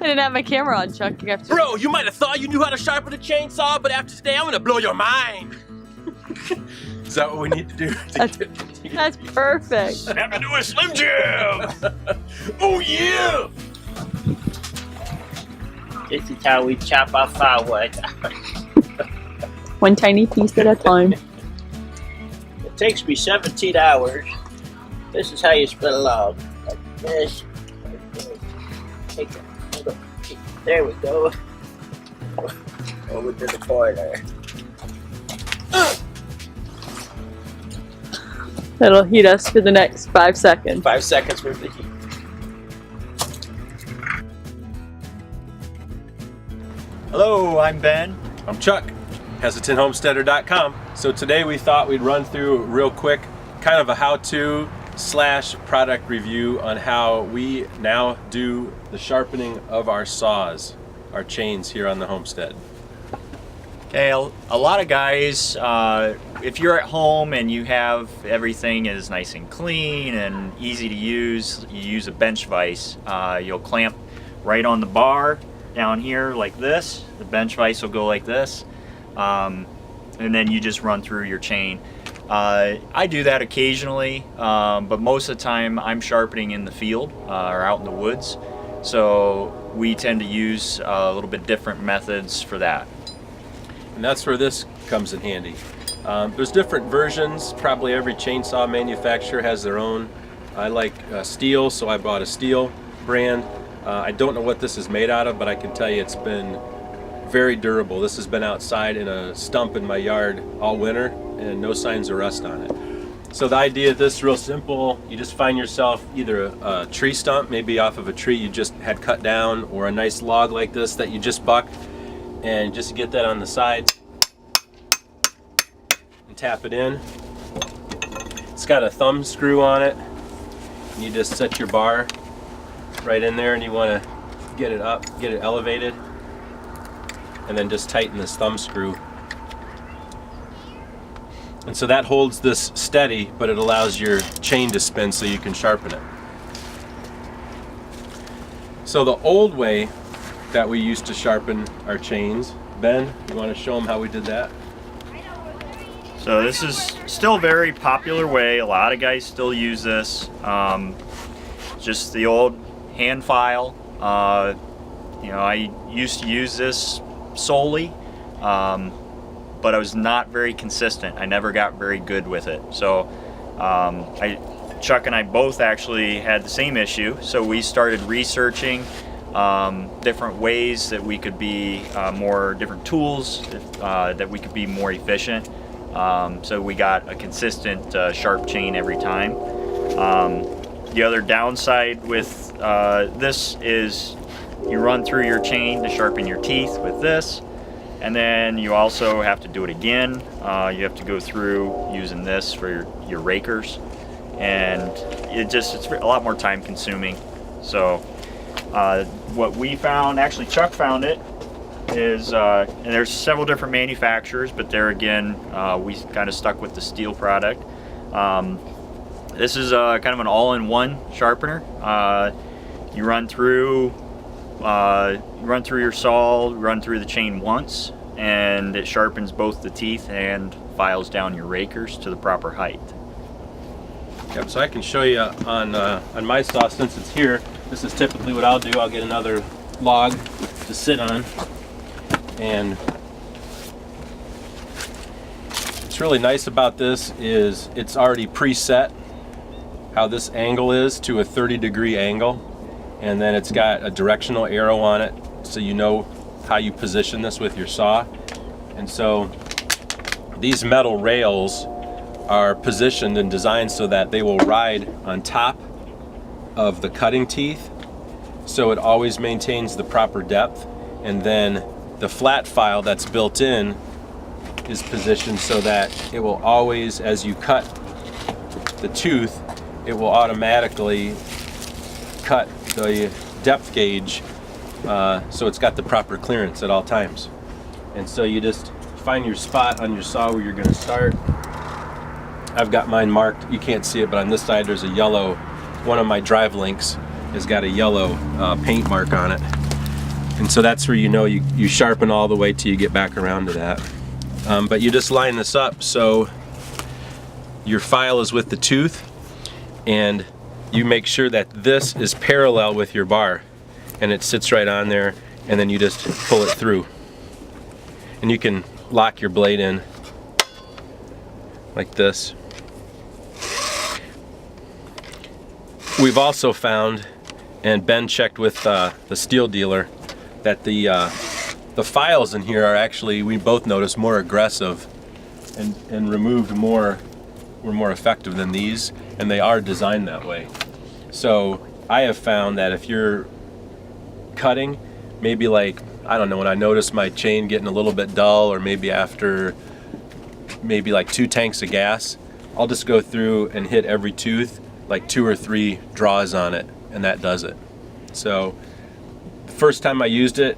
didn't have my camera on, Chuck. You have to. Bro, you might have thought you knew how to sharpen a chainsaw, but after today, I'm gonna blow your mind. Is that what we need to do? That's perfect. Have to do a Slim Jim. Oh yeah. This is how we chop our firewood. One tiny piece at a time. It takes me 17 hours. This is how you split a log. Like this. Like this. Take it. There we go. Over to the corner. That'll heat us for the next 5 seconds. 5 seconds worth of heat. Hello, I'm Ben. I'm Chuck, HesitantHomesteader.com. So today we thought we'd run through real quick kind of a how-to / product review on how we now do the sharpening of our saws, our chains here on the homestead. Okay, a lot of guys, if you're at home and you have everything is nice and clean and easy to use, you use a bench vise. You'll clamp right on the bar down here like this. The bench vise will go like this, and then you just run through your chain. I do that occasionally, but most of the time I'm sharpening in the field or out in the woods, so we tend to use a little bit different methods for that. And that's where this comes in handy. There's different versions. Probably every chainsaw manufacturer has their own. I like Stihl, so I bought a Stihl brand. I don't know what this is made out of, but I can tell you it's been very durable. This has been outside in a stump in my yard all winter and no signs of rust on it. So the idea of this is real simple. You just find yourself either a tree stump, maybe off of a tree you just had cut down, or a nice log like this that you just bucked, and just get that on the side and tap it in. It's got a thumb screw on it. You just set your bar right in there and you want to get it up, get it elevated, and then just tighten this thumb screw. And so that holds this steady, but it allows your chain to spin so you can sharpen it. So the old way that we used to sharpen our chains, Ben, you want to show them how we did that? So this is still a very popular way. A lot of guys still use this. Just the old hand file. You know, I used to use this solely, but I was not very consistent. I never got very good with it. So Chuck and I both actually had the same issue. So we started researching different ways that we could be different tools that we could be more efficient. So we got a consistent sharp chain every time. The other downside with this is you run through your chain to sharpen your teeth with this, and then you also have to do it again. You have to go through using this for your rakers, and it's a lot more time consuming. So what we found, actually Chuck found it, is and there's several different manufacturers, but there again we kind of stuck with the Stihl product. This is kind of an all-in-one sharpener. You run through your saw, run through the chain once, and it sharpens both the teeth and files down your rakers to the proper height. Yep, so I can show you on my saw, since it's here. This is typically what I'll do. I'll get another log to sit on, and what's really nice about this is it's already preset how this angle is to a 30-degree angle, and then it's got a directional arrow on it so you know how you position this with your saw. And so these metal rails are positioned and designed so that they will ride on top of the cutting teeth, so it always maintains the proper depth. And then the flat file that's built in is positioned so that it will always, as you cut the tooth, it will automatically cut the depth gauge so it's got the proper clearance at all times. And so you just find your spot on your saw where you're going to start. I've got mine marked. You can't see it, but on this side there's a yellow, one of my drive links has got a yellow paint mark on it. And so that's where you know you sharpen all the way till you get back around to that. But you just line this up so your file is with the tooth, and you make sure that this is parallel with your bar, and it sits right on there, and then you just pull it through. And you can lock your blade in like this. We've also found, and Ben checked with the Stihl dealer, that the files in here are actually, we both noticed, more aggressive and removed more, were more effective than these, and they are designed that way. So I have found that if you're cutting, maybe like, I don't know, when I notice my chain getting a little bit dull, or maybe after maybe like 2 tanks of gas, I'll just go through and hit every tooth like 2 or 3 draws on it, and that does it. So the first time I used it,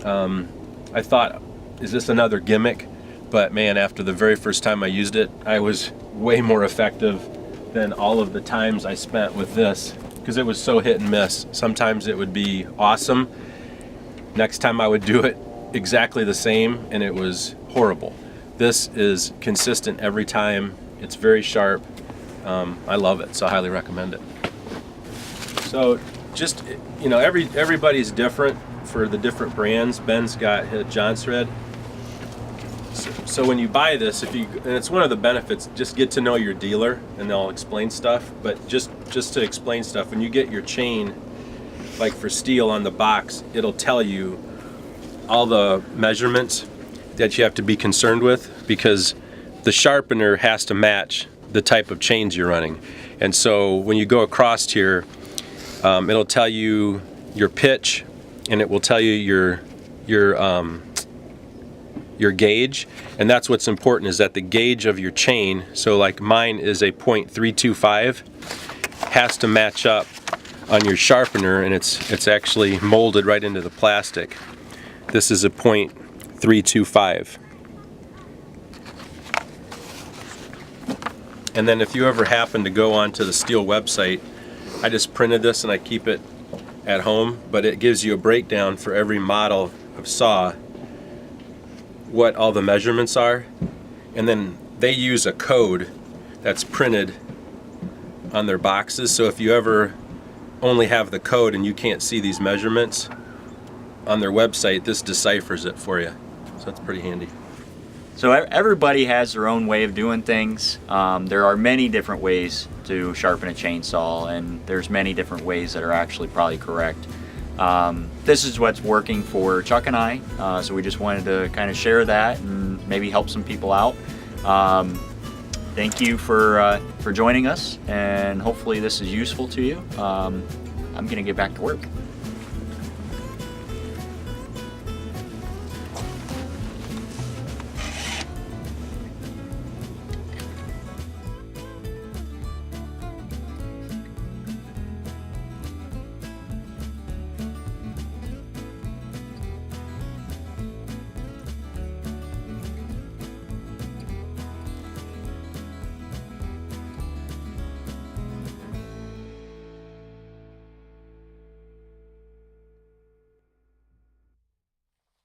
I thought, is this another gimmick? But man, after the very first time I used it, I was way more effective than all of the times I spent with this, because it was so hit and miss. Sometimes it would be awesome. Next time I would do it exactly the same, and it was horrible. This is consistent every time. It's very sharp. I love it, so I highly recommend it. So just, you know, everybody's different for the different brands. Ben's got John Thread. So when you buy this, and it's one of the benefits, just get to know your dealer, and they'll explain stuff. But just to explain stuff, when you get your chain, like for Stihl on the box, it'll tell you all the measurements that you have to be concerned with, because the sharpener has to match the type of chains you're running. And so when you go across here, it'll tell you your pitch, and it will tell you your gauge, and that's what's important, is that the gauge of your chain, so like mine is a .325, has to match up on your sharpener, and it's actually molded right into the plastic. This is a .325. And then if you ever happen to go onto the Stihl website, I just printed this and I keep it at home, but it gives you a breakdown for every model of saw, what all the measurements are, and then they use a code that's printed on their boxes. So if you ever only have the code and you can't see these measurements on their website, this deciphers it for you. So that's pretty handy. So everybody has their own way of doing things. There are many different ways to sharpen a chainsaw, and there's many different ways that are actually probably correct. This is what's working for Chuck and I, so we just wanted to kind of share that and maybe help some people out. Thank you for joining us, and hopefully this is useful to you. I'm gonna get back to work.